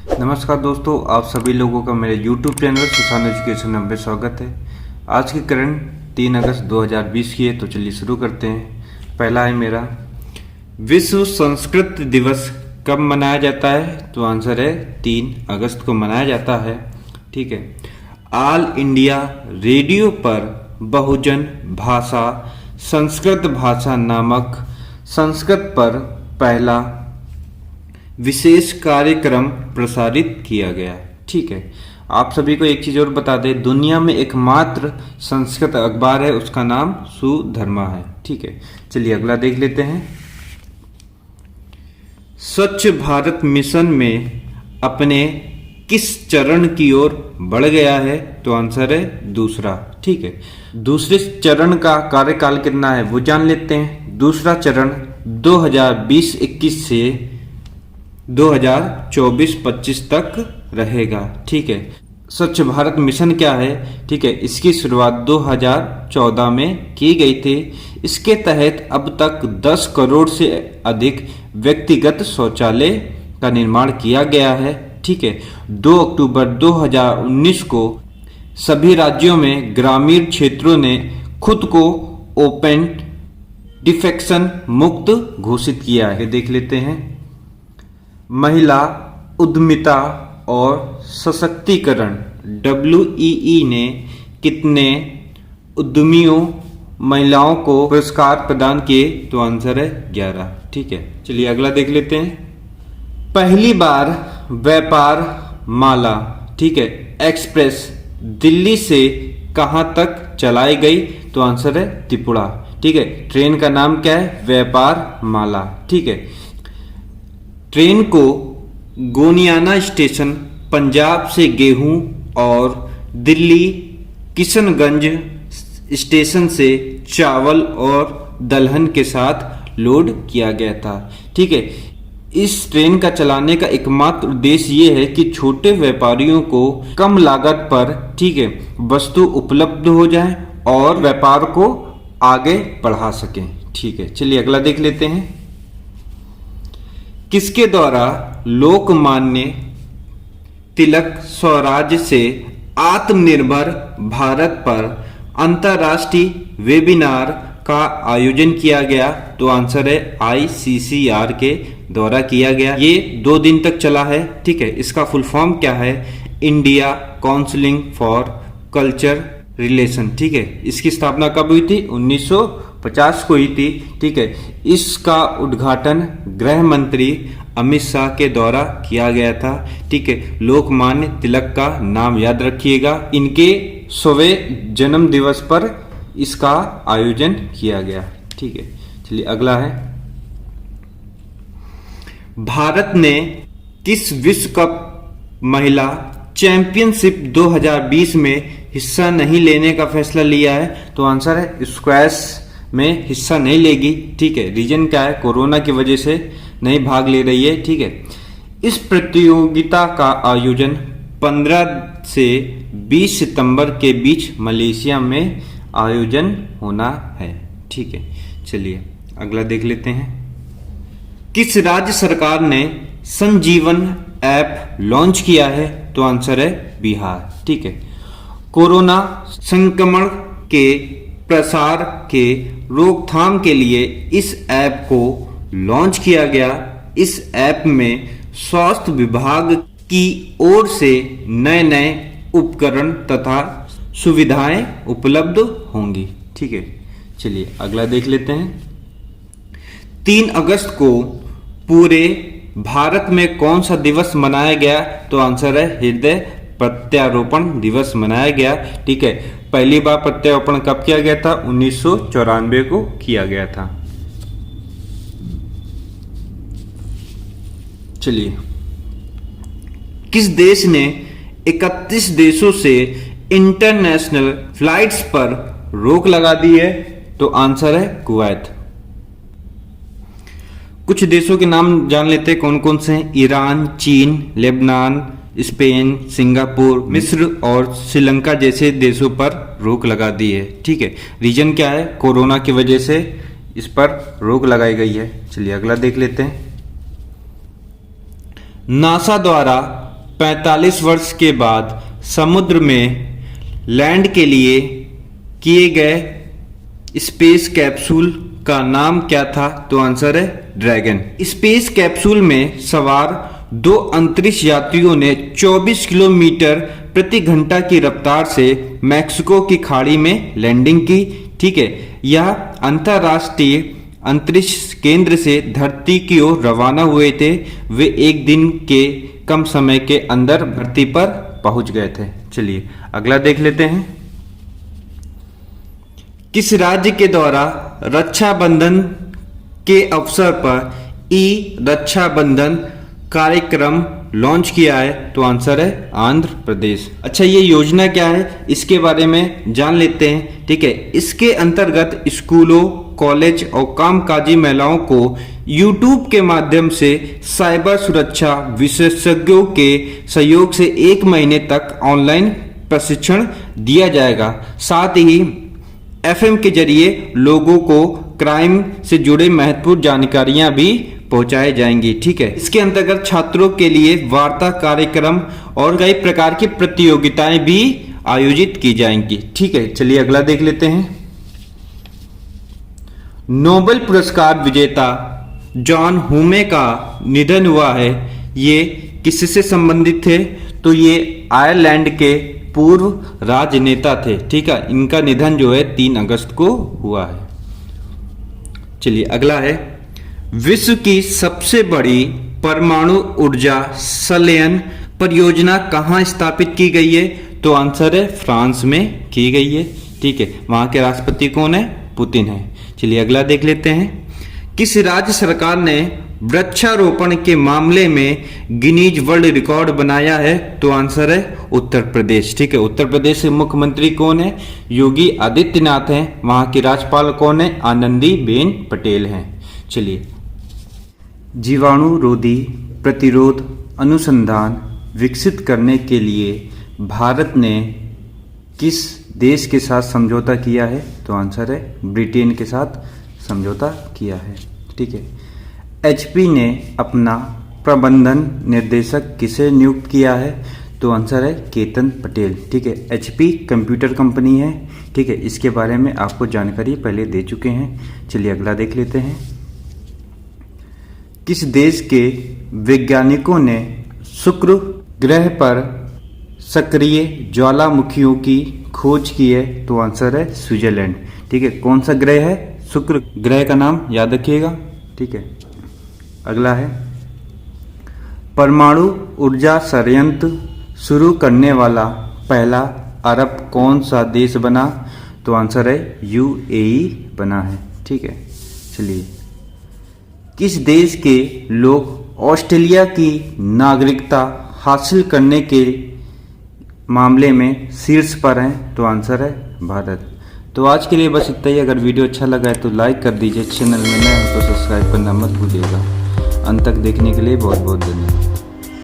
नमस्कार दोस्तों, आप सभी लोगों का मेरे YouTube चैनल सुशांत एजुकेशन में स्वागत है। आज की करण 3 अगस्त 2020 की है, तो चलिए शुरू करते हैं। पहला है मेरा, विश्व संस्कृत दिवस कब मनाया जाता है? तो आंसर है 3 अगस्त को मनाया जाता है। ठीक है। ऑल इंडिया रेडियो पर बहुजन भाषा संस्कृत भाषा नामक संस्कृत पर पहला विशेष कार्यक्रम प्रसारित किया गया। ठीक है। आप सभी को एक चीज और बता दें, दुनिया में एकमात्र संस्कृत अखबार है, उसका नाम सुधर्मा है। ठीक है। चलिए अगला देख लेते हैं। स्वच्छ भारत मिशन में अपने किस चरण की ओर बढ़ गया है? तो आंसर है दूसरा। ठीक है। दूसरे चरण का कार्यकाल कितना है वो जान लेते हैं। दूसरा चरण 2020-21 से 2024-25 तक रहेगा। ठीक है। स्वच्छ भारत मिशन क्या है? ठीक है, इसकी शुरुआत 2014 में की गई थी। इसके तहत अब तक 10 करोड़ से अधिक व्यक्तिगत शौचालय का निर्माण किया गया है। ठीक है। 2 अक्टूबर 2019 को सभी राज्यों में ग्रामीण क्षेत्रों ने खुद को ओपन डिफेक्शन मुक्त घोषित किया है। देख लेते हैं। महिला उद्यमिता और सशक्तिकरण WEE ने कितने उद्यमियों महिलाओं को पुरस्कार प्रदान किए? तो आंसर है 11। ठीक है। चलिए अगला देख लेते हैं। पहली बार व्यापार माला, ठीक है, एक्सप्रेस दिल्ली से कहां तक चलाई गई? तो आंसर है त्रिपुरा। ठीक है। ट्रेन का नाम क्या है? व्यापार माला। ठीक है। ट्रेन को गोनियाना स्टेशन पंजाब से गेहूं और दिल्ली किशनगंज स्टेशन से चावल और दलहन के साथ लोड किया गया था। ठीक है। इस ट्रेन का चलाने का एकमात्र उद्देश्य ये है कि छोटे व्यापारियों को कम लागत पर, ठीक है, वस्तु उपलब्ध हो जाए और व्यापार को आगे बढ़ा सकें। ठीक है। चलिए अगला देख लेते हैं। किसके द्वारा लोकमान्य तिलक स्वराज से आत्मनिर्भर भारत पर अंतर्राष्ट्रीय वेबिनार का आयोजन किया गया? तो आंसर है ICCR के द्वारा किया गया। ये 2 दिन तक चला है। ठीक है। इसका फुल फॉर्म क्या है? India counselling for culture relation. ठीक है। इसकी स्थापना कब हुई थी? 1950 को हुई थी। ठीक है। इसका उद्घाटन गृह मंत्री अमित शाह के द्वारा किया गया था। ठीक है। लोकमान्य तिलक का नाम याद रखिएगा। इनके 100वें जन्म दिवस पर इसका आयोजन किया गया। ठीक है। चलिए अगला है। भारत ने किस विश्व कप महिला चैंपियनशिप 2020 में हिस्सा नहीं लेने का फैसला लिया है? तो आंसर है स्क्वैश में हिस्सा नहीं लेगी। ठीक है। रीजन क्या है? कोरोना की वजह से नहीं भाग ले रही है। ठीक है। इस प्रतियोगिता का आयोजन 15 से 20 सितंबर के बीच मलेशिया में आयोजन होना है। ठीक है। चलिए अगला देख लेते हैं। किस राज्य सरकार ने संजीवन ऐप लॉन्च किया है? तो आंसर है बिहार। ठीक है। कोरोना संक्रमण के प्रसार के रोकथाम के लिए इस ऐप को लॉन्च किया गया। इस ऐप में स्वास्थ्य विभाग की ओर से नए उपकरण तथा सुविधाएं उपलब्ध होंगी। ठीक है। चलिए अगला देख लेते हैं। 3 अगस्त को पूरे भारत में कौन सा दिवस मनाया गया? तो आंसर है हृदय प्रत्यारोपण दिवस मनाया गया। ठीक है। पहली बार प्रत्यारोपण कब किया गया था? 1994 को किया गया था। चलिए, किस देश ने 31 देशों से इंटरनेशनल फ्लाइट्स पर रोक लगा दी है? तो आंसर है कुवैत। कुछ देशों के नाम जान लेते हैं कौन कौन से हैं। ईरान, चीन, लेबनान, स्पेन, सिंगापुर, मिस्र और श्रीलंका जैसे देशों पर रोक लगा दी है। ठीक है। रीजन क्या है? कोरोना की वजह से इस पर रोक लगाई गई है। चलिए अगला देख लेते हैं। नासा द्वारा 45 वर्ष के बाद समुद्र में लैंड के लिए किए गए स्पेस कैप्सूल का नाम क्या था? तो आंसर है ड्रैगन। स्पेस कैप्सूल में सवार 2 अंतरिक्ष यात्रियों ने 24 किलोमीटर प्रति घंटा की रफ्तार से मैक्सिको की खाड़ी में लैंडिंग की। ठीक है, यह अंतरराष्ट्रीय अंतरिक्ष केंद्र से धरती की ओर रवाना हुए थे। वे एक दिन के कम समय के अंदर धरती पर पहुंच गए थे। चलिए अगला देख लेते हैं। किस राज्य के द्वारा रक्षाबंधन के अवसर पर ई रक्षाबंधन कार्यक्रम लॉन्च किया है? तो आंसर है आंध्र प्रदेश। अच्छा, ये योजना क्या है इसके बारे में जान लेते हैं। ठीक है, इसके अंतर्गत स्कूलों, कॉलेज और कामकाजी महिलाओं को YouTube के माध्यम से साइबर सुरक्षा विशेषज्ञों के सहयोग से 1 महीने तक ऑनलाइन प्रशिक्षण दिया जाएगा। साथ ही FM के जरिए लोगों को क्राइम से जुड़े महत्वपूर्ण जानकारियां भी पहुंचाई जाएंगी। ठीक है, इसके अंतर्गत छात्रों के लिए वार्ता कार्यक्रम और कई प्रकार की प्रतियोगिताएं भी आयोजित की जाएंगी। ठीक है, चलिए अगला देख लेते हैं। नोबेल पुरस्कार विजेता जॉन हुमे का निधन हुआ है। ये किससे संबंधित थे? तो ये आयरलैंड के पूर्व राजनेता थे। ठीक है, इनका निधन जो है 3 अगस्त को हुआ है। चलिए अगला है, विश्व की सबसे बड़ी परमाणु ऊर्जा संलयन परियोजना कहाँ स्थापित की गई है? तो आंसर है फ्रांस में की गई है। ठीक है, वहां के राष्ट्रपति कौन है? पुतिन है। चलिए अगला देख लेते हैं। किस राज्य सरकार ने वृक्षारोपण के मामले में गिनीज वर्ल्ड रिकॉर्ड बनाया है? तो आंसर है उत्तर प्रदेश। ठीक है, उत्तर प्रदेश के मुख्यमंत्री कौन है? योगी आदित्यनाथ हैं। वहां की राज्यपाल कौन है? आनंदीबेन पटेल हैं। चलिए, जीवाणु रोधी प्रतिरोध अनुसंधान विकसित करने के लिए भारत ने किस देश के साथ समझौता किया है? तो आंसर है ब्रिटेन के साथ समझौता किया है। ठीक है, HP ने अपना प्रबंधन निर्देशक किसे नियुक्त किया है? तो आंसर है केतन पटेल। ठीक है, HP कंप्यूटर कंपनी है। ठीक है, इसके बारे में आपको जानकारी पहले दे चुके हैं। चलिए अगला देख लेते हैं। किस देश के वैज्ञानिकों ने शुक्र ग्रह पर सक्रिय ज्वालामुखियों की खोज की है? तो आंसर है स्विट्जरलैंड। ठीक है, कौन सा ग्रह है? शुक्र ग्रह का नाम याद रखिएगा। ठीक है, अगला है, परमाणु ऊर्जा संयंत्र शुरू करने वाला पहला अरब कौन सा देश बना? तो आंसर है UAE बना है। ठीक है, चलिए, किस देश के लोग ऑस्ट्रेलिया की नागरिकता हासिल करने के मामले में शीर्ष पर हैं? तो आंसर है भारत। तो आज के लिए बस इतना ही। अगर वीडियो अच्छा लगा है तो लाइक कर दीजिए। चैनल में नए हो तो सब्सक्राइब करना मत भूलिएगा। अंत तक देखने के लिए बहुत बहुत धन्यवाद।